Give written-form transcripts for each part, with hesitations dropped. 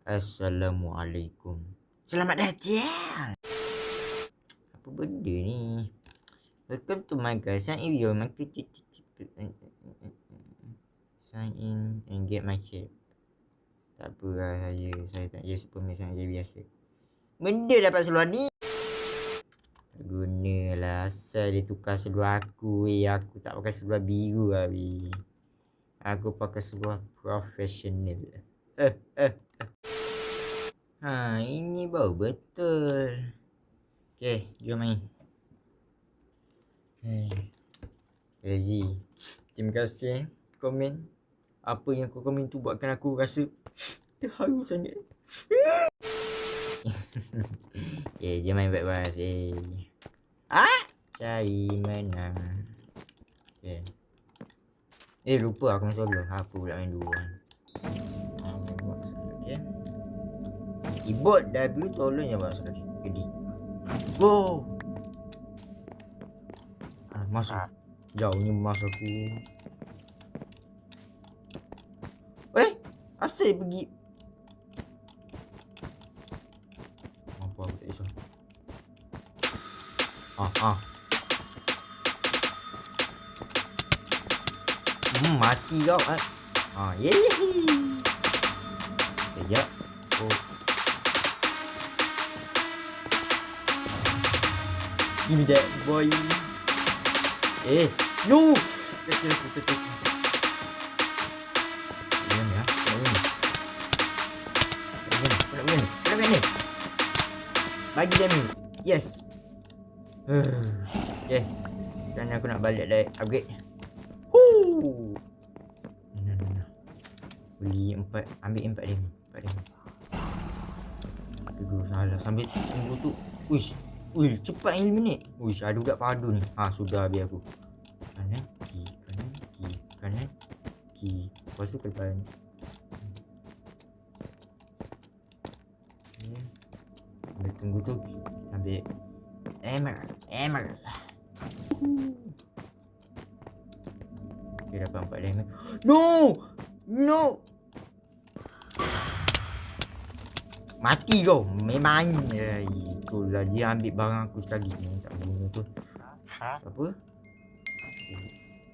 Assalamualaikum. Selamat datang. Apa benda ni? Welcome to my guys. Sign in your sign in and get my shape. Tak apalah saya tak jadi Superman, saya jadi biasa. Benda dapat seluar ni. Tak gunalah, asal dia tukar seluar aku. Aku tak pakai seluar biru lah. Aku pakai seluar profesional. Ini baru betul. Okay, jom main. Lazy. Terima kasih komen. Apa yang kau komen tu buatkan aku rasa terharu sangat. Okay, jom main bebas. Cari menang. Okay. Lupa aku main solo. Aku pula main dua. Okay. Keyboard W tolong je buat sekali. Gedi. Go. Masuk. Jauhnya masuk aku. Asal pergi. Apa aku tak risau. Mati kau. Sekejap. Give me that boy. No. Bagi dia ni. Yes. Okay. Sekarang aku nak balik dari upgrade. Beli 4. Ambil 4 dia ni. 4 dia ni. Aduh, salah. Sambil tunggu tu. Cepat eliminate. Ada budak padu ni. Sudah habis aku. Kanan, kiri, kanan, kiri, kanan, kiri. Lepas tu ke depan. Sambil tunggu tu, kita ambil emerald. Okay, dapat 4 diamond. No! Mati kau. Memang itulah dia ambil barang aku sekali ni. Tak guna tu. Apa?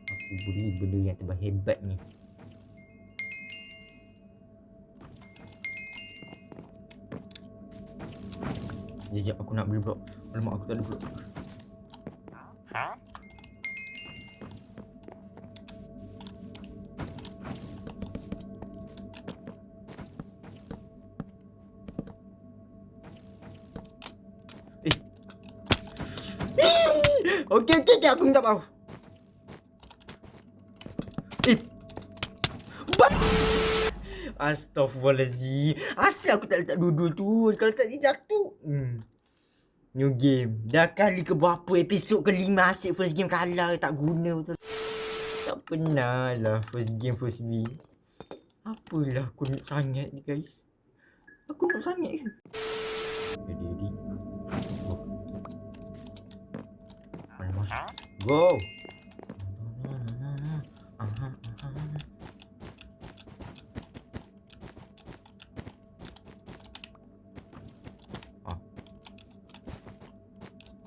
Aku beli benda yang terhebat ni. Sekejap aku nak beli blok. Alamak, aku tak ada blok. Okay, aku minta maaf. Astaghfirullahaladzim. Asal aku tak letak dua-dua tu. Kalau tak dia jatuh. New game. Dah kali ke berapa episod kelima asyik first game kalah. Tak guna betul. Tak pernah lah first game first win. Apalah aku nak sangat ni guys. Aku nak sangat ke? Ready. Go.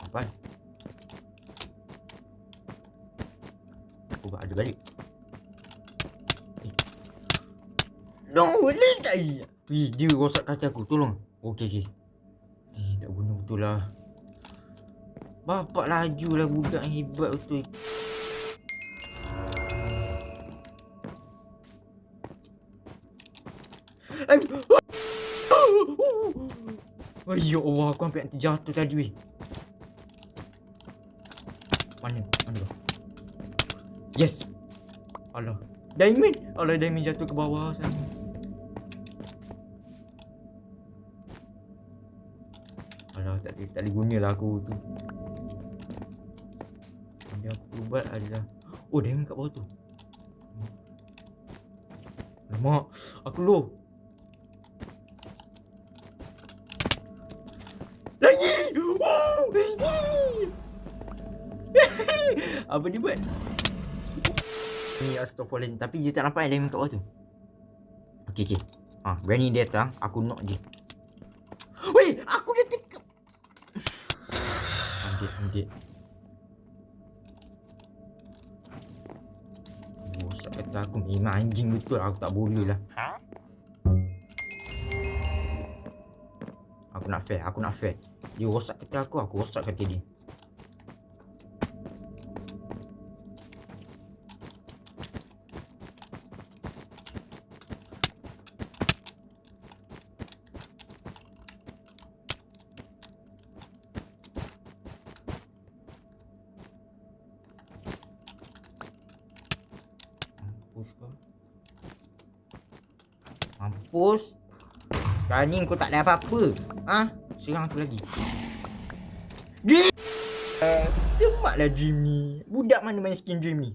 Apa? Aku ada balik. No, boleh tak? Dia rosak kaca aku. Tolong. Okey. Tak guna betul lah. Bapak laju lah budak yang hebat betul. Ya Allah, aku hampir terjatuh tadi weh. Mana kau? Yes. Alah, diamond jatuh ke bawah sana. Alah, tak boleh guna lah aku tu. Yang aku perlu buat adalah diamond kat bawah tu. Alamak, aku low. Lagi. Apa dia buat? Ni astaghfirullahaladzim. Tapi dia tak nampak diamond kat bawah tu. Okay. Berani dia datang, aku knock je. Weh, aku dah cakap. Ambil. Rosak kata aku memang anjing betul, aku tak boleh lah. Aku nak fair. Dia rosak kata aku rosak kata dia. Mampus. Sekarang ni kau tak ada apa-apa. Serang aku lagi. Dream! Semaklah Dream ni. Budak mana main skin Dream ni?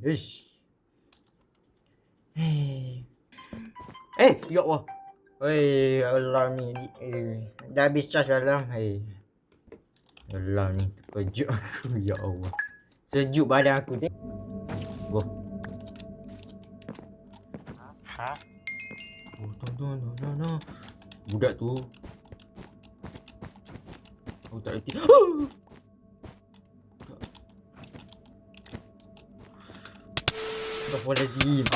Ya Allah. Alarm ni. Dah habis charge alarm. Alarm ni terkejut aku. Ya Allah. Sejuk badan aku. Go. No. Budak tu. Aku tak reti.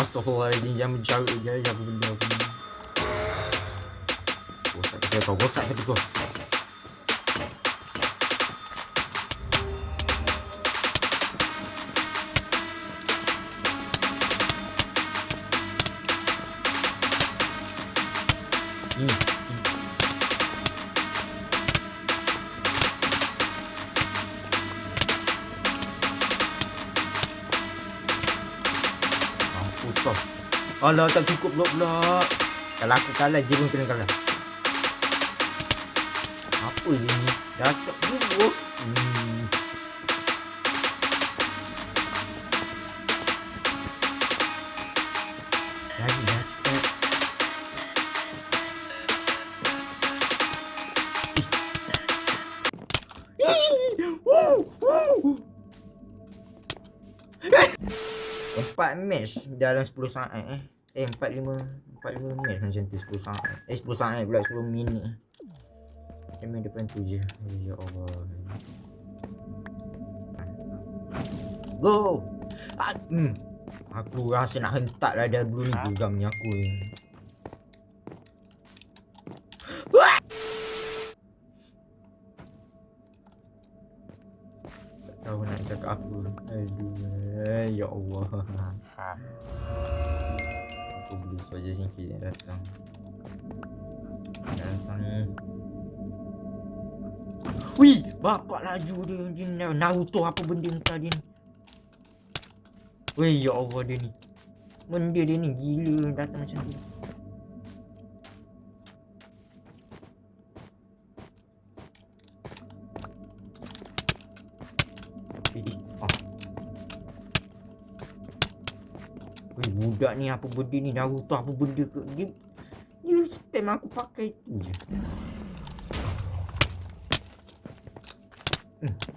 Astaghfirullahaladzim. Jangan mencarut je. Apa benda aku ni. Rosak kata kau. Mampus kau. Alah, tak cukup blok pula. Kalau aku kalah, dia pun kena kalah. Apa je ni? Dah tak bos. Dah cepat. Empat match dalam 10 saat 45 match macam tu, 10 saat 10 saat pula 10 minit. Main depan tu je. Ya Allah. Go. Aku rasa nak hentak lah dah dulu ni geramnya aku ni. Tak tahu nak cakap apa. Aduh, ya Allah. Aku beli saja sikit yang datang ni. Wih, bapak laju dia. Naruto apa benda entah dia ni. Wih, ya Allah dia ni. Benda dia ni gila datang macam tu. Wih, budak ni apa benda ni. Naruto apa benda ke. Dia spam aku pakai tu je.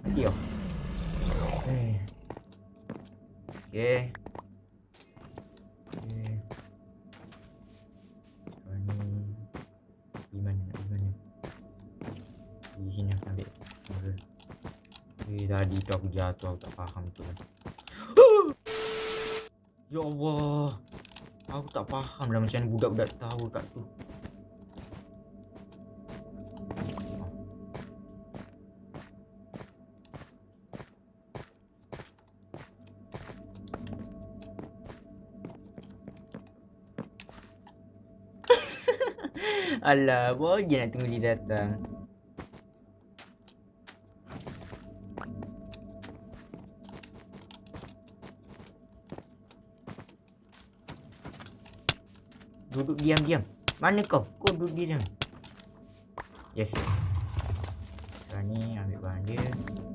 Mati tau. Okay. Di mana? Di sini aku ambil. Tadi tu aku jatuh, aku tak faham tu. Ya Allah. Aku tak faham lah macam budak-budak tahu kat tu. Alah, boleh nak tunggu dia datang. Duduk diam. Mana kau? Kau duduk diam. Yes. Sekarang ni ambil bahan dia.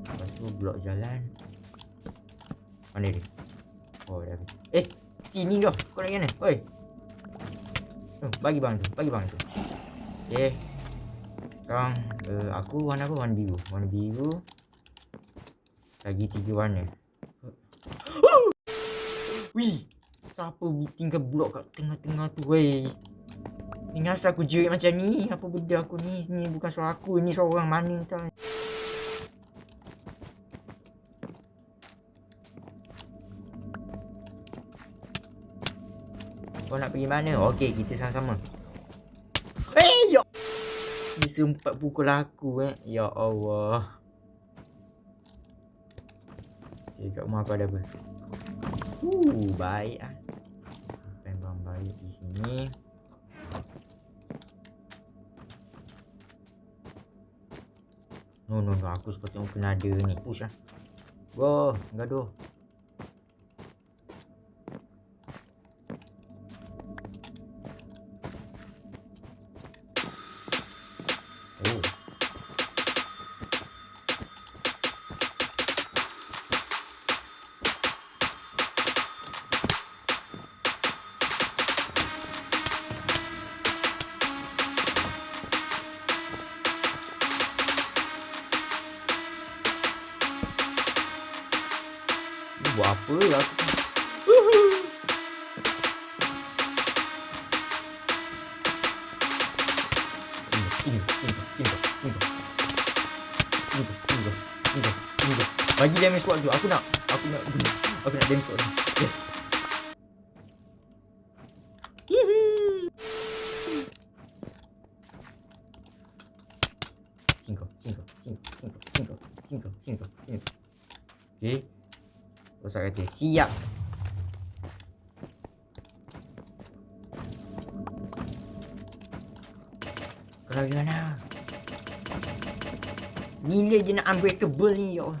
Lepas tu blok jalan. Mana dia? Oh, dah habis. Sini kau. Kau nak mana? Oi. Bagi bang tu. Okay. Sekarang aku warna apa? Warna biru. Lagi 3 warna. Wih, siapa tinggal blok kat tengah-tengah tu weh? Ni asal aku jerit macam ni? Apa benda aku ni? Ni bukan suara aku. Ini suara orang mana entah. Kau nak pergi mana? Okey, kita sama-sama. Ya! Dia sempat pukul aku Ya Allah. Okay, kat rumah aku ada apa? Baik ah. Sampai bang baik di sini. No, aku sepatutnya kena ada ni. Push lah. Go, gaduh. Buat apa aku? Bagi damage squad tu. Aku nak damage squad tu. Yes. Cinco. Okay. Rosak kata siap. Kalau gimana? Bila je nak unbreakable ni, ya Allah.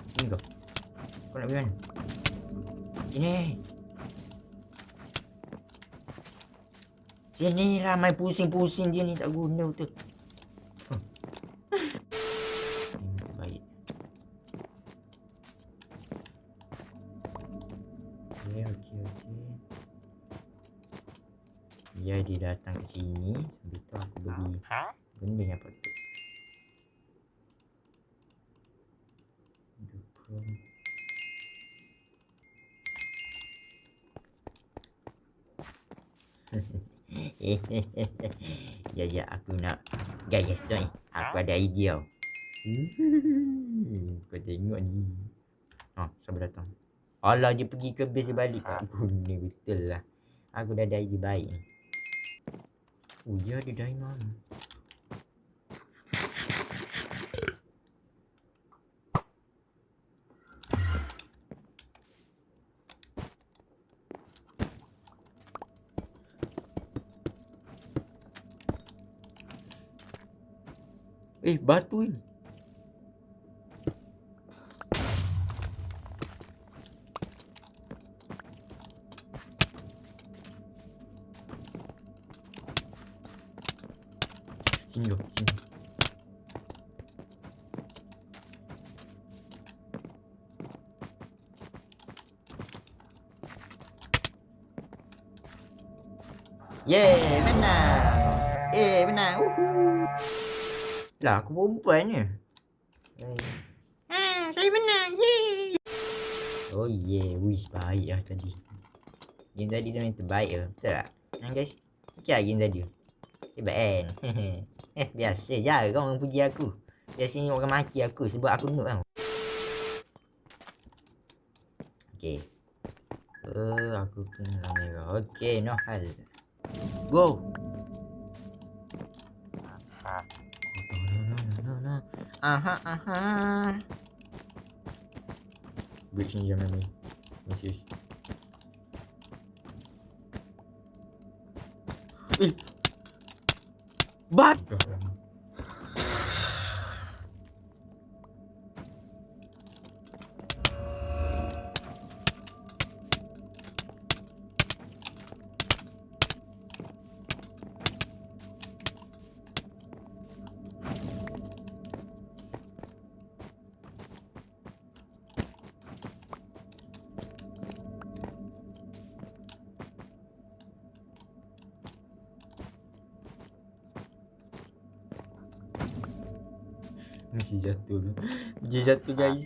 Sini kau. Kau nak pergi mana? Sini. Sini lah, main pusing-pusing dia ni tak guna betul. Baik. Okey. Biar dia datang ke sini. Sambil tu aku beli benda yang patut. Ya, aku nak guys tu ni. Aku ada idea. Kau tengok ni. Siapa datang? Alah, dia pergi ke base dia balik. Aku ni betul lah. Aku dah ada idea baik ni. Ya ada diamond. Batu ni. Sini. Menang. Menang. Lah, aku perempuan ni. Saya menang. Oh wish baik lah tadi. Game tadi tu yang terbaik lah. Betul tak? Guys. Okey lah game tadi. Hebat kan? Biasa je orang puji aku. Biasanya orang maki aku sebab aku noob tau. Okey. Aku kena merah. Okey, no hal. Go. No. Aha. Bridge ni jangan main. Serius. Bat. Mesti jatuh dulu. Dia jatuh guys.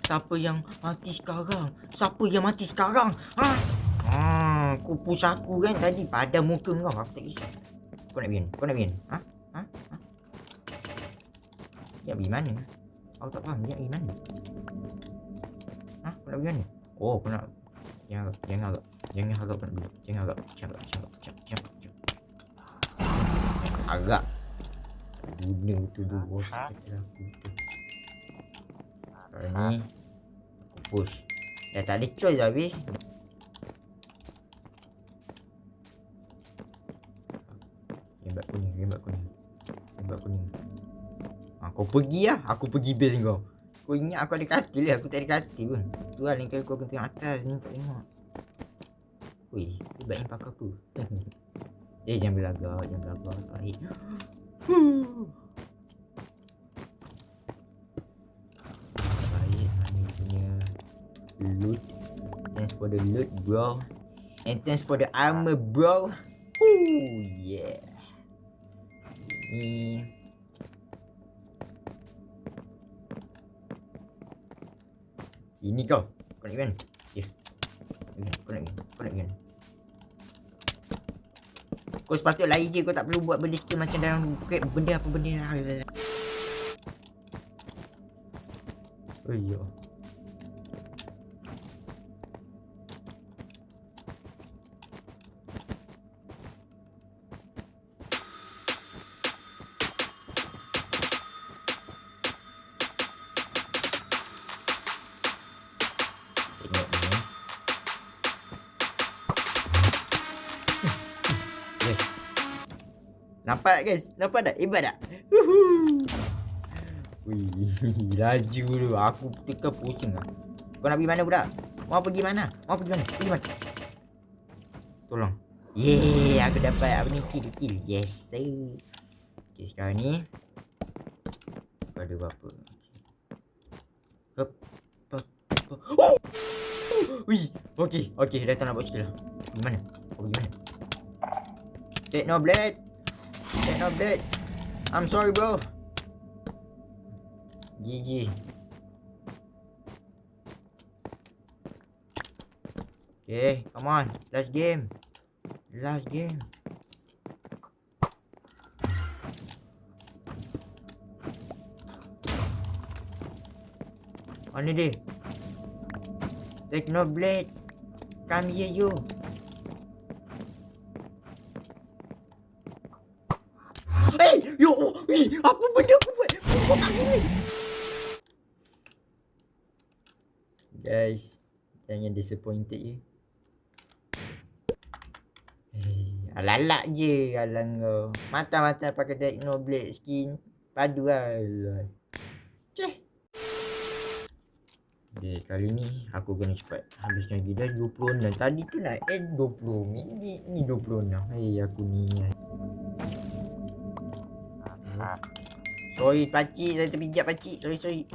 Siapa yang mati sekarang? kau push aku kan tadi padam muka kau. Aku tak kisah. Kau nak pergi mana? Ha? Dia nak pergi mana? Aku tak faham dia nak pergi mana. Ha? Kau nak pergi mana? Oh, kau nak... Jangan agak kau nak pergi. Jangan agak. Agak. Guna tu dulu. Rosak kata aku tu. Sekarang ni aku push. Dah tak ada choice dah habis. Rembat kuning. Kau pergi lah. Aku pergi base kau. Kau ingat aku ada katil lah. Aku tak ada katil pun. Tu lah lain kali kau kena tengok atas ni. Tak tengok. Weh, hebat yang pakai aku. Jangan berlagak. Baik. Baik, mana punya loot. Thanks for the loot, bro. And thanks for the armor, bro. Yeah. Ni Ini kau nak pergi mana? Yes. Kau nak pergi mana? Kau sepatutnya lari je. Kau tak perlu buat benda skill macam dalam benda apa benda. Oh ya. Yes. Nampak tak guys? Nampak tak? Hebat tak? Wih, laju tu. Aku teka pusing lah. Kau nak pergi mana budak? Mau pergi mana? Pergi mana? Tolong. Yeay, aku dapat apa ni? Kill. Yes sir. Okay, sekarang ni kau ada berapa? Oh! Wih, okay. Dah tak nak buat skill lah. Pergi mana? Take no blade. I'm sorry bro. GG. Okay, come on. Last game. Mana dia? Take no blade. Come here you. Apa benda aku buat? Guys, jangan disappointed je. Lalak je alang kau. Mata-mata pakai Technoblade skin. Padu lah. Okay, kali ni aku kena cepat habiskan lagi. Dah 26. Tadi tu nak 20 minit. Ni 26. Aku ni. Sorry pakcik, saya terpijak pakcik. Sorry.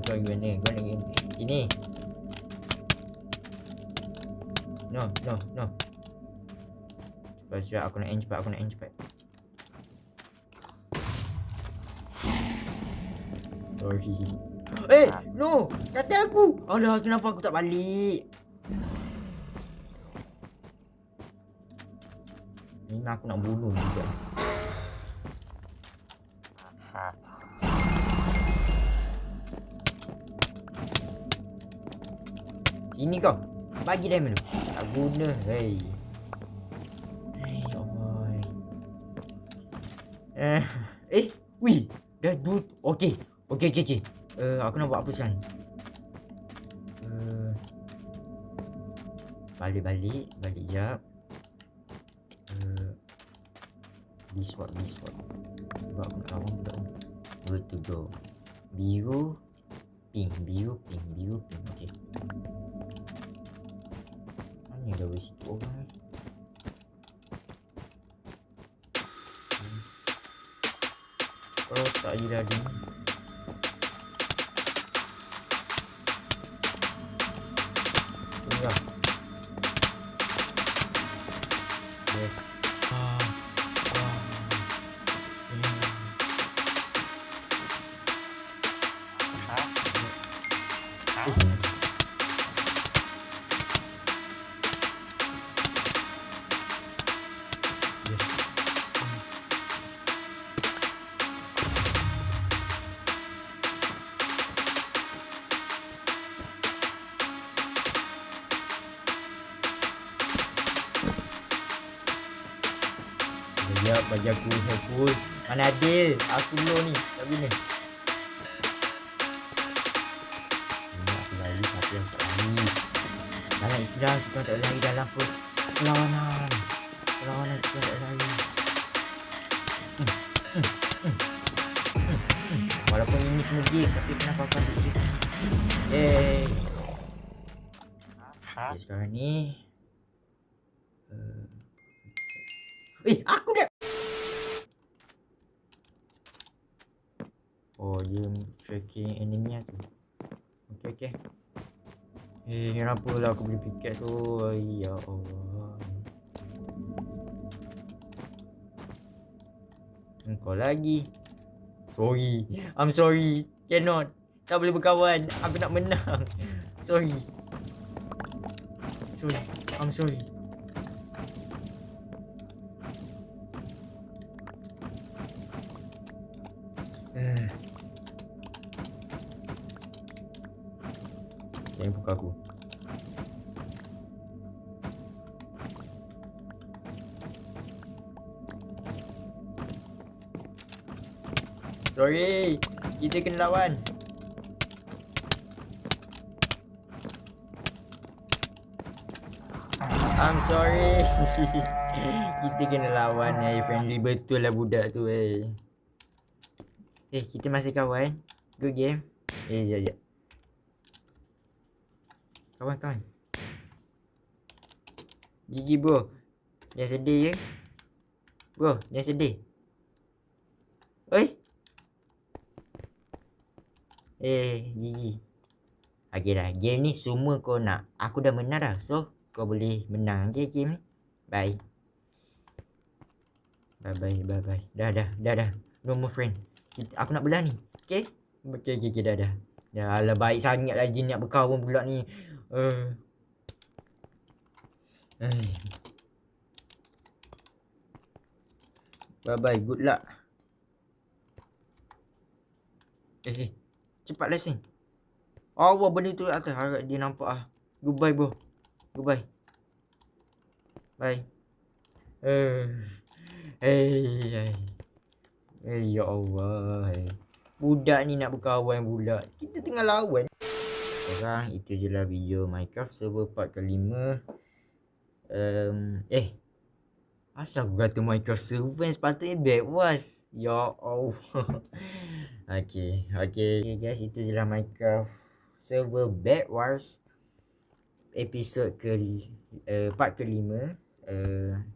Kau gimana? Ini. No. Cepat. Aku nak end cepat. Sorry. No! Kata aku! Alah, kenapa aku tak balik? Ini aku nak bunuh juga. Sini kau. Bagi diamond tu. Tak guna. Hey, oh. Wih. Dah dua. Okay. Aku nak buat apa sekarang? Balik jap. Biswap. Sebab aku nak lawan pula. Where to go? Biru, pink. Okay. Mana dah bersitu orang ni? Oh, tak je dah ada ni. Tengah. Yes. Ya, bagi aku helpful. Mana adil? Aku low ni. Tak guna. Ini aku lari tapi yang tak lari. Dalam Islam kita tak lari dalam perlawanan. Perlawanan kita tak lari. Walaupun ini cuma game tapi kenapa aku ambil shift? Okay, sekarang ni aku dah. Oh, dia tracking enemy tu. Okay. Kenapa lah aku beli piket tu? Ya Allah. Engkau lagi. Sorry. I'm sorry. Cannot. Tak boleh berkawan. Aku nak menang. Sorry. I'm sorry. Jangan buka aku. Sorry. Kita kena lawan. I'm sorry. Kita kena lawan. Friendly betul lah budak tu. Kita masih kawan. Good game. Sekejap. Kawan. Gigi bro. Jangan sedih ya. Bro, jangan sedih. Gigi. Okay dah. Game ni semua kau nak. Aku dah menang dah. So, kau boleh menang. Okay, game ni. Bye. Bye. Dah. No more friend. Aku nak belah ni. Okay? Okay, dah. Dah, alah baik sangat lah jin nak berkawan pula ni. Bye. Good luck. Cepatlah sing. Allah benda tu atas. Harap dia nampak ah. Goodbye bro. Goodbye. Bye. Ya Allah. Budak ni nak berkawan pula. Kita tengah lawan. Sekarang itu je lah video Minecraft server part ke-5. Asal aku kata Minecraft server yang sepatutnya Bedwars. Ya Allah. Okay guys, itu je lah Minecraft server Bedwars episod part ke-5.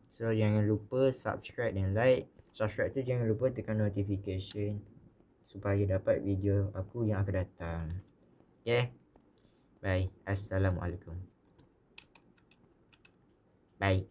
So jangan lupa subscribe dan like. Subscribe tu jangan lupa tekan notification supaya dapat video aku yang akan datang. Okay. Bye. Assalamualaikum. Bye.